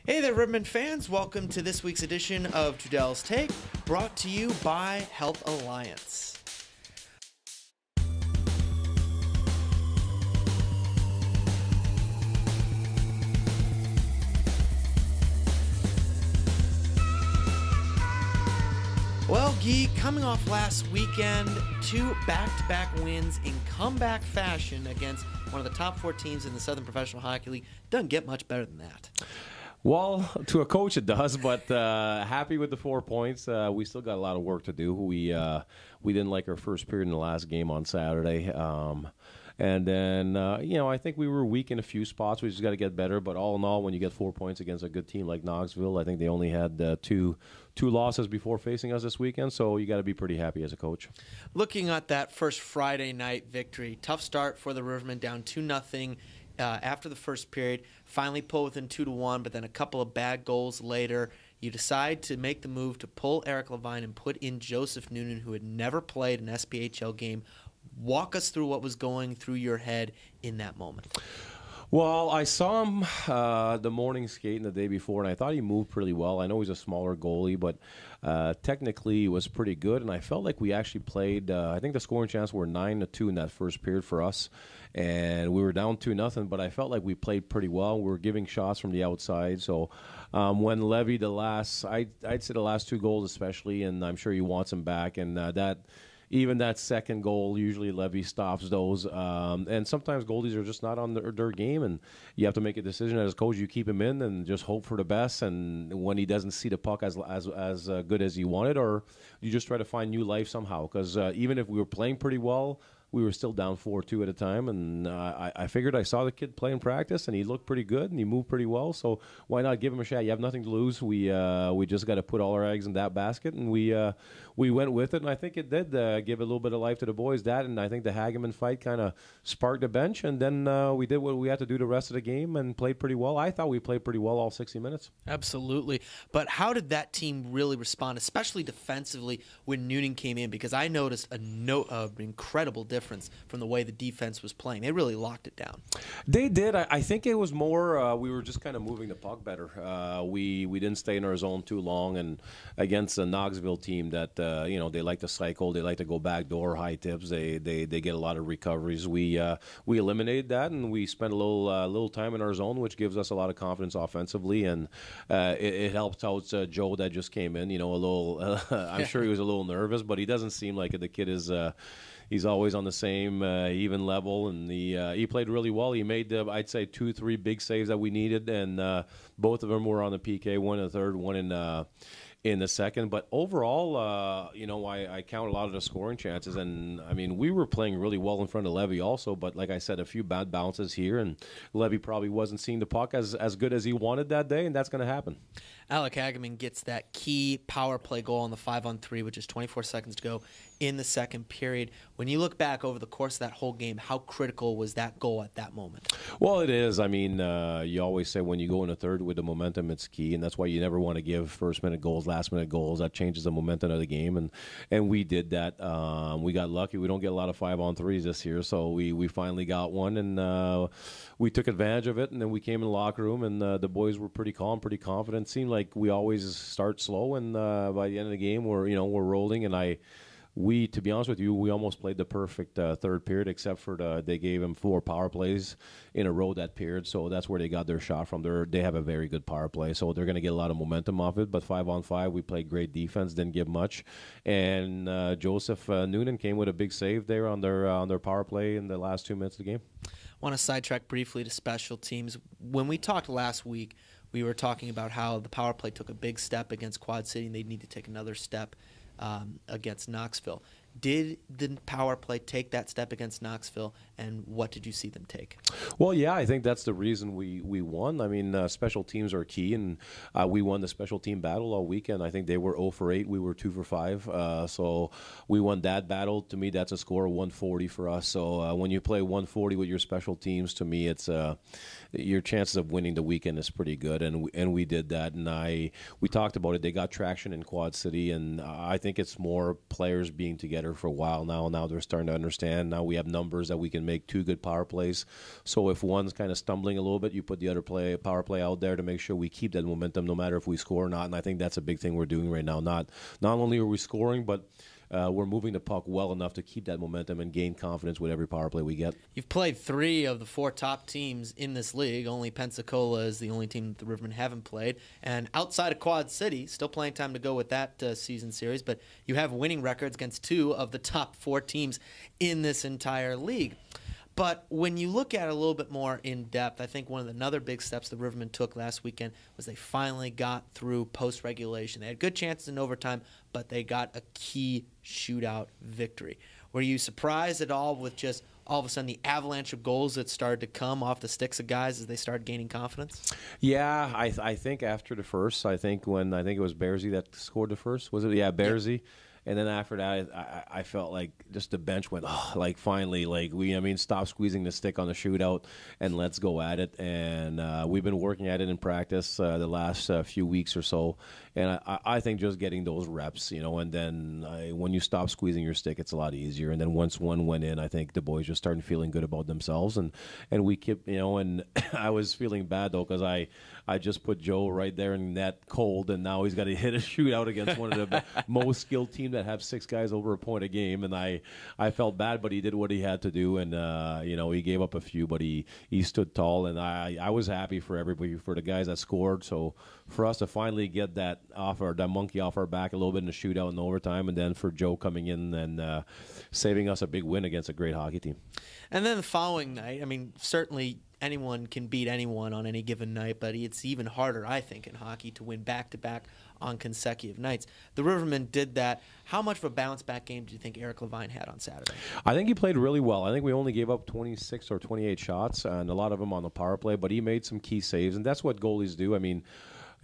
Hey there, Ribbon fans. Welcome to this week's edition of Trudel's Take, brought to you by Health Alliance. Well, Guy, coming off last weekend, 2 back-to-back wins in comeback fashion against one of the top 4 teams in the Southern Professional Hockey League. Doesn't get much better than that. Well, to a coach it does, but happy with the 4 points. We still got a lot of work to do. We didn't like our first period in the last game on Saturday. And then, I think we were weak in a few spots. We just got to get better. But all in all, when you get 4 points against a good team like Knoxville, I think they only had two losses before facing us this weekend. So you got to be pretty happy as a coach. Looking at that first Friday night victory, tough start for the Rivermen, down 2-0 after the first period. Finally pull within 2-1, but then a couple of bad goals later, you decide to make the move to pull Eric Levine and put in Joseph Noonan, who had never played an SPHL game. Walk us through what was going through your head in that moment. Well, I saw him the morning skating the day before, and I thought he moved pretty well. I know he's a smaller goalie, but technically he was pretty good, and I felt like we actually played I think the scoring chances were 9-2 in that first period for us, and we were down 2-0, but I felt like we played pretty well. We were giving shots from the outside, so when Levy, I'd say the last 2 goals especially, and I'm sure he wants them back, and even that second goal, usually Levy stops those. And sometimes goalies are just not on their game, and you have to make a decision as a coach. You keep him in and just hope for the best, and when he doesn't see the puck as good as he wanted, or you just try to find new life somehow. Because even if we were playing pretty well, we were still down 4-2 at a time, and I figured I saw the kid play in practice, and he looked pretty good, and he moved pretty well, so why not give him a shot? You have nothing to lose. We just got to put all our eggs in that basket, and we went with it, and I think it did give a little bit of life to the boys. That, and I think the Hageman fight kind of sparked the bench, and then we did what we had to do the rest of the game and played pretty well. I thought we played pretty well all 60 minutes. Absolutely. But how did that team really respond, especially defensively, when Noonan came in? Because I noticed an incredible difference from the way the defense was playing. They really locked it down. They did. I think it was more we were just kind of moving the puck better. We didn't stay in our zone too long, and against a Knoxville team that they like to cycle, they like to go backdoor, high tips. They get a lot of recoveries. We eliminated that, and we spent a little time in our zone, which gives us a lot of confidence offensively, and it helped out Joe that just came in. A little. I'm sure he was a little nervous, but he doesn't seem like it. The kid is. He's always on the same even level, and he played really well. He made, I'd say, 2-3 big saves that we needed, and both of them were on the PK, one in the third, one in the second. But overall, I count a lot of the scoring chances, and I mean, we were playing really well in front of Levy also, but like I said, a few bad bounces here, and Levy probably wasn't seeing the puck as good as he wanted that day, and that's going to happen. Alec Hageman gets that key power play goal on the 5-on-3, which is 24 seconds to go in the second period. When you look back over the course of that whole game, how critical was that goal at that moment? Well, it is. I mean, you always say when you go in a third with the momentum, it's key, and that's why you never want to give first-minute goals, last-minute goals. That changes the momentum of the game, and we did that. We got lucky. We don't get a lot of 5-on-3s this year, so we finally got one, and we took advantage of it, and then we came in the locker room, and the boys were pretty calm, pretty confident. It seemed like we always start slow, and by the end of the game, we're rolling, and to be honest with you, we almost played the perfect third period, except for they gave them 4 power plays in a row that period, so that's where they got their shot from. They have a very good power play, so they're going to get a lot of momentum off it. But 5-on-5, we played great defense, didn't give much, and Joseph Noonan came with a big save there on their power play in the last 2 minutes of the game. I want to sidetrack briefly to special teams. When we talked last week, we were talking about how the power play took a big step against Quad City, and they'd need to take another step against Knoxville. Did the power play take that step against Knoxville, and what did you see them take? Well, yeah, I think that's the reason we won. I mean, special teams are key, and we won the special team battle all weekend. I think they were 0 for 8. We were 2 for 5. So we won that battle. To me, that's a score of 140 for us. So when you play 140 with your special teams, to me, it's your chances of winning the weekend is pretty good, and we did that. And we talked about it. They got traction in Quad City, and I think it's more players being together better for a while now. Now they're starting to understand. Now we have numbers that we can make 2 good power plays. So if one's kind of stumbling a little bit, you put the other power play out there to make sure we keep that momentum no matter if we score or not. And I think that's a big thing we're doing right now. Not only are we scoring, but we're moving the puck well enough to keep that momentum and gain confidence with every power play we get. You've played 3 of the 4 top teams in this league. Only Pensacola is the only team that the Rivermen haven't played. And outside of Quad City, still plenty of time to go with that season series, but you have winning records against 2 of the top 4 teams in this entire league. But when you look at it a little bit more in depth, I think one of another big steps the Rivermen took last weekend was they finally got through post-regulation. They had good chances in overtime, but they got a key shootout victory. Were you surprised at all with just all of a sudden the avalanche of goals that started to come off the sticks of guys as they started gaining confidence? Yeah, I think after the first, I think it was Bearsy that scored the first. Was it? Yeah, Bearsy. Yeah. And then after that, I felt like just the bench went, like finally, like stop squeezing the stick on the shootout and let's go at it. And we've been working at it in practice the last few weeks or so. And I think just getting those reps, and then when you stop squeezing your stick, it's a lot easier. And then once one went in, I think the boys just started feeling good about themselves. And we kept, and I was feeling bad, though, because I just put Joe right there in net cold, and now he's got to hit a shootout against one of the most skilled teams that have 6 guys over a point a game. And I felt bad, but he did what he had to do. And, he gave up a few, but he stood tall. And I was happy for everybody, for the guys that scored. So for us to finally get that monkey off our back a little bit in the shootout and overtime, and then for Joe coming in and saving us a big win against a great hockey team. And then the following night, certainly anyone can beat anyone on any given night, but it's even harder, I think, in hockey to win back-to-back on consecutive nights. The Rivermen did that. How much of a bounce-back game do you think Eric Levine had on Saturday? I think he played really well. I think we only gave up 26 or 28 shots, and a lot of them on the power play, but he made some key saves, and that's what goalies do.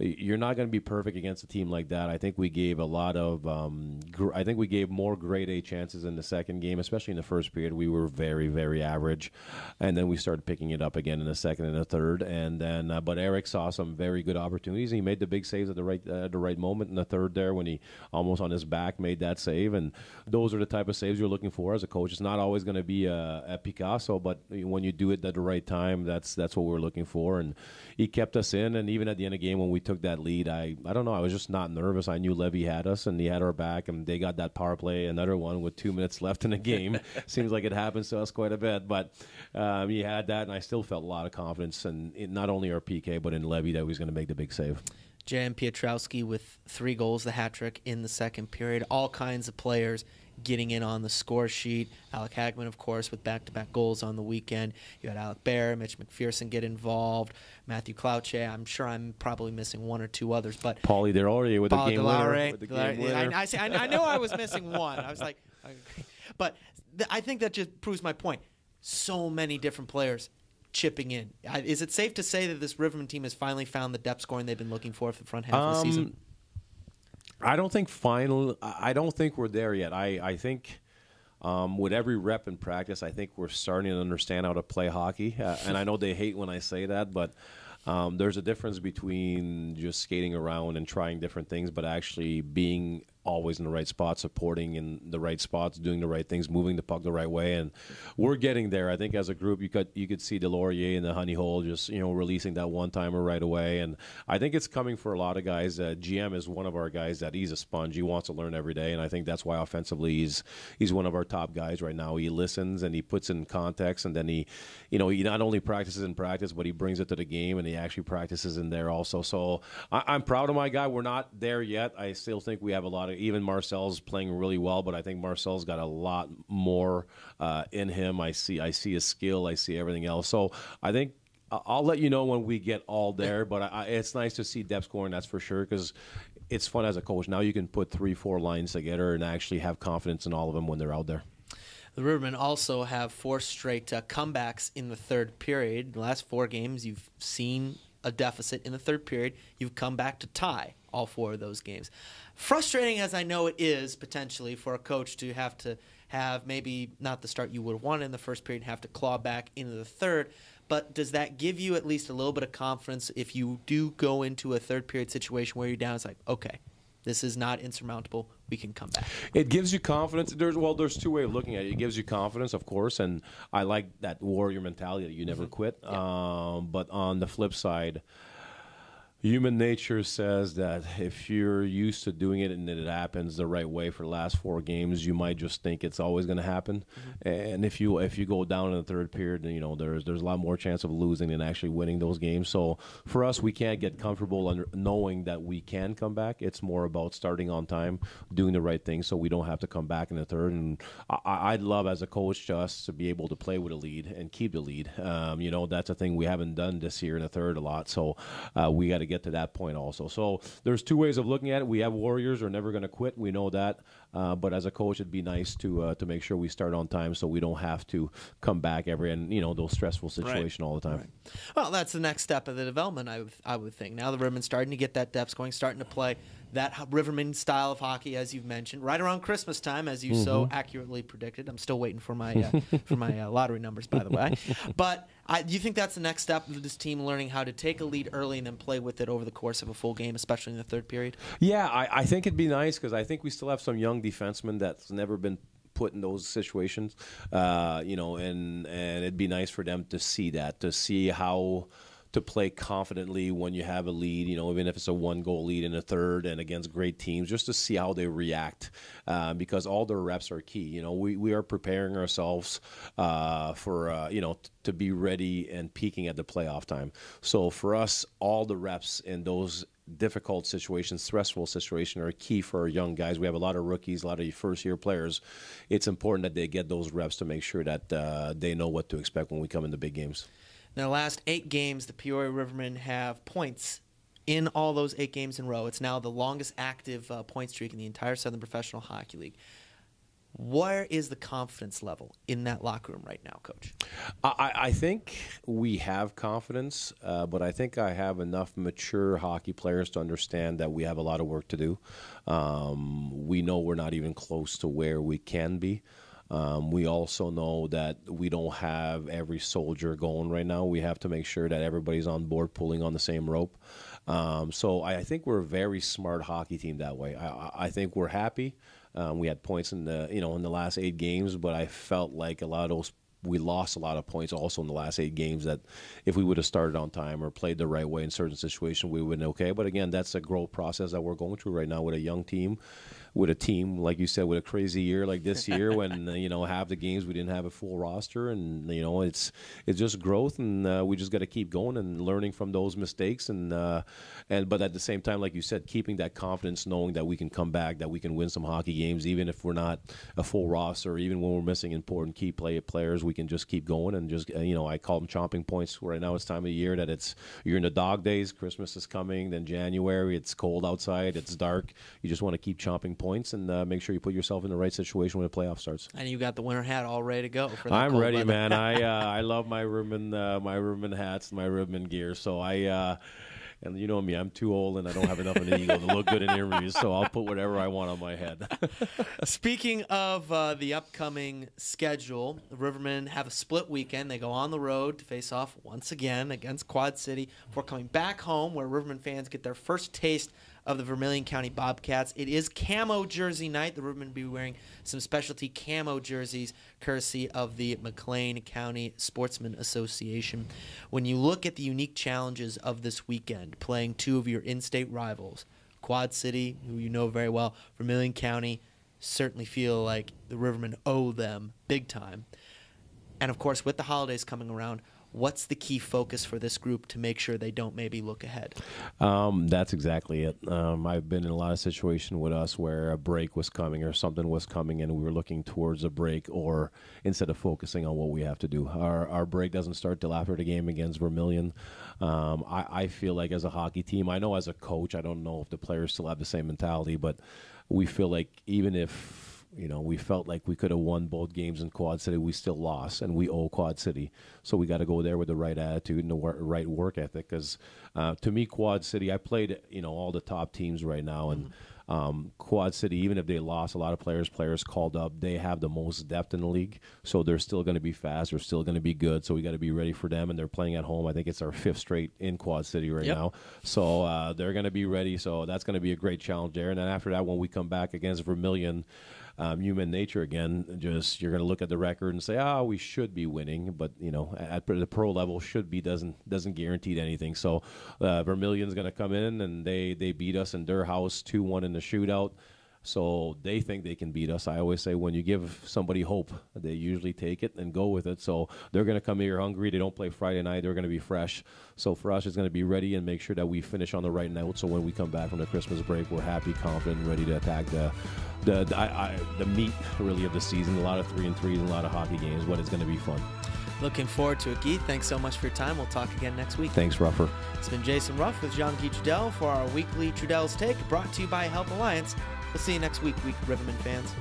You're not going to be perfect against a team like that. I think we gave a lot of I think we gave more grade A chances in the second game, especially in the first period. We were very, very average, and then we started picking it up again in the second and the third. And then, but Eric saw some very good opportunities. He made the big saves at the right moment in the third there when he almost on his back made that save. And those are the type of saves you're looking for as a coach. It's not always going to be a Picasso, but when you do it at the right time, that's what we're looking for. And he kept us in. And even at the end of the game when we took that lead, I don't know, I was just not nervous. I knew Levy had us and he had our back, and they got that power play, another one with 2 minutes left in the game. Seems like it happens to us quite a bit, but he had that, and I still felt a lot of confidence in not only our PK but in Levy that he was going to make the big save. Jan Pietrowski with 3 goals, the hat trick in the second period. All kinds of players getting in on the score sheet. Alec Hagman, of course, with back-to-back goals on the weekend. You had Alec Bear, Mitch McPherson get involved, Matthew Clouche. I'm sure I'm probably missing 1 or 2 others, but Paulie Delorier with the game winner. I know I was missing 1. I was like, but I think that just proves my point. So many different players chipping in. Is it safe to say that this Rivermen team has finally found the depth scoring they've been looking for the front half of the season? I don't think we're there yet. I think with every rep in practice, I think we're starting to understand how to play hockey. And I know they hate when I say that, but there's a difference between just skating around and trying different things, but actually being always in the right spot, supporting in the right spots, doing the right things, moving the puck the right way, and we're getting there. I think as a group, you could see Delorier in the honey hole, just releasing that one-timer right away, and I think it's coming for a lot of guys. GM is one of our guys that he's a sponge. He wants to learn every day, and I think that's why offensively he's one of our top guys right now. He listens and he puts in context, and then he not only practices in practice, but he brings it to the game, and he actually practices in there also. So I'm proud of my guy. We're not there yet. I still think we have a lot of. Even Marcel's playing really well, but I think Marcel's got a lot more in him. I see his skill. I see everything else. So I think I'll let you know when we get all there, but it's nice to see depth scoring, that's for sure, because it's fun as a coach. Now you can put 3-4 lines together and actually have confidence in all of them when they're out there. The Rivermen also have 4 straight comebacks in the third period. The last 4 games, you've seen a deficit in the third period. You've come back to tie all 4 of those games. Frustrating as I know it is potentially for a coach to have maybe not the start you would have wanted in the first period and have to claw back into the third, but does that give you at least a little bit of confidence if you do go into a third period situation where you're down? It's like, okay, this is not insurmountable. we can come back? It gives you confidence. There's two ways of looking at it. It gives you confidence, of course, and I like that warrior mentality that you never quit. Yeah. But on the flip side, human nature says that if you're used to doing it and it happens the right way for the last 4 games, you might just think it's always going to happen. And if you go down in the third period, there's a lot more chance of losing than actually winning those games. So for us, we can't get comfortable knowing that we can come back. It's more about starting on time, doing the right thing, so we don't have to come back in the third. And I'd love as a coach just to be able to play with a lead and keep the lead. That's a thing we haven't done this year in the third a lot. So we got to get to that point also. So there's two ways of looking at it. We have warriors who are never going to quit. We know that. But as a coach, it'd be nice to make sure we start on time so we don't have to come back those stressful situations all the time. Right. Well, that's the next step of the development, I would think. Now the Rivermen's starting to get that depth going, starting to play that Riverman style of hockey, as you've mentioned, right around Christmas time, as you so accurately predicted. I'm still waiting for my lottery numbers, by the way. But do you think that's the next step of this team, learning how to take a lead early and then play with it over the course of a full game, especially in the third period? Yeah, I think it'd be nice because I think we still have some young defensemen that's never been put in those situations, and it'd be nice for them to see how to play confidently when you have a lead, even if it's a 1-goal lead in a third and against great teams, just to see how they react, because all their reps are key. We are preparing ourselves to be ready and peaking at the playoff time. So for us, all the reps in those difficult situations, stressful situations are key for our young guys. We have a lot of rookies, a lot of first-year players. It's important that they get those reps to make sure that they know what to expect when we come into big games. In the last 8 games, the Peoria Rivermen have points in all those 8 games in a row. It's now the longest active point streak in the entire Southern Professional Hockey League. Where is the confidence level in that locker room right now, Coach? I think we have confidence, but I think I have enough mature hockey players to understand that we have a lot of work to do. We know we're not even close to where we can be. We also know that we don't have every soldier going right now. We have to make sure that everybody's on board pulling on the same rope. So I think we're a very smart hockey team that way. I think we're happy. We had points in the last 8 games, but I felt like a lot of those we lost a lot of points also in the last 8 games that if we would have started on time or played the right way in certain situations, we would have been okay. But again, that's a growth process that we're going through right now with a young team, with a team, like you said, with a crazy year like this year when, half the games we didn't have a full roster. And, it's just growth, and we just got to keep going and learning from those mistakes. But at the same time, like you said, keeping that confidence, knowing that we can come back, that we can win some hockey games, even if we're not a full roster, even when we're missing important key players, we can just keep going and just, I call them chomping points. Right now it's time of year that you're in the dog days. Christmas is coming, then January, it's cold outside, it's dark. You just want to keep chomping points and make sure you put yourself in the right situation when the playoff starts. And you got the winter hat all ready to go. For that I'm ready, weather. man. I love my ribbon hats, my ribbon gear. So and you know me, I'm too old and I don't have enough of an ego to look good in interviews, so I'll put whatever I want on my head. Speaking of the upcoming schedule, the Rivermen have a split weekend. They go on the road to face off once again against Quad City before coming back home, where Rivermen fans get their first taste of the Vermilion County Bobcats. It is camo jersey night. The Rivermen will be wearing some specialty camo jerseys courtesy of the McLean County Sportsman Association. When you look at the unique challenges of this weekend, playing two of your in-state rivals, Quad City, who you know very well, Vermilion County, certainly feel like the Rivermen owe them big time. And, of course, with the holidays coming around, what's the key focus for this group to make sure they don't maybe look ahead? That's exactly it. I've been in a lot of situations with us where a break was coming or something was coming and we were looking towards a break, or instead of focusing on what we have to do. Our break doesn't start till after the game against Vermilion. I feel like as a hockey team, I know as a coach, I don't know if the players still have the same mentality, but we feel like even if we felt like we could have won both games in Quad City, we still lost, and we owe Quad City. So we got to go there with the right attitude and the right work ethic. Because to me, Quad City, I played all the top teams right now, and Quad City, even if they lost a lot of players called up, they have the most depth in the league, so they're still going to be fast. They're still going to be good, so we got to be ready for them, and they're playing at home. I think it's our 5th straight in Quad City right now, so they're going to be ready, so that's going to be a great challenge there. And then after that, when we come back against Vermilion, human nature again, just you're going to look at the record and say, we should be winning, but at the pro level, should be doesn't guarantee anything. So Vermilion's going to come in, and they beat us in their house 2-1 in the shootout. So they think they can beat us. I always say when you give somebody hope, they usually take it and go with it. So they're going to come here hungry. They don't play Friday night. They're going to be fresh. So for us, it's going to be ready and make sure that we finish on the right note. So when we come back from the Christmas break, we're happy, confident, and ready to attack the meat really of the season. A lot of 3-3s and a lot of hockey games, but it's going to be fun. Looking forward to it, Guy. Thanks so much for your time. We'll talk again next week. Thanks, Ruffer. It's been Jason Ruff with Jean-Guy Trudel for our weekly Trudel's Take, brought to you by Help Alliance. We'll see you next week, Riverman fans.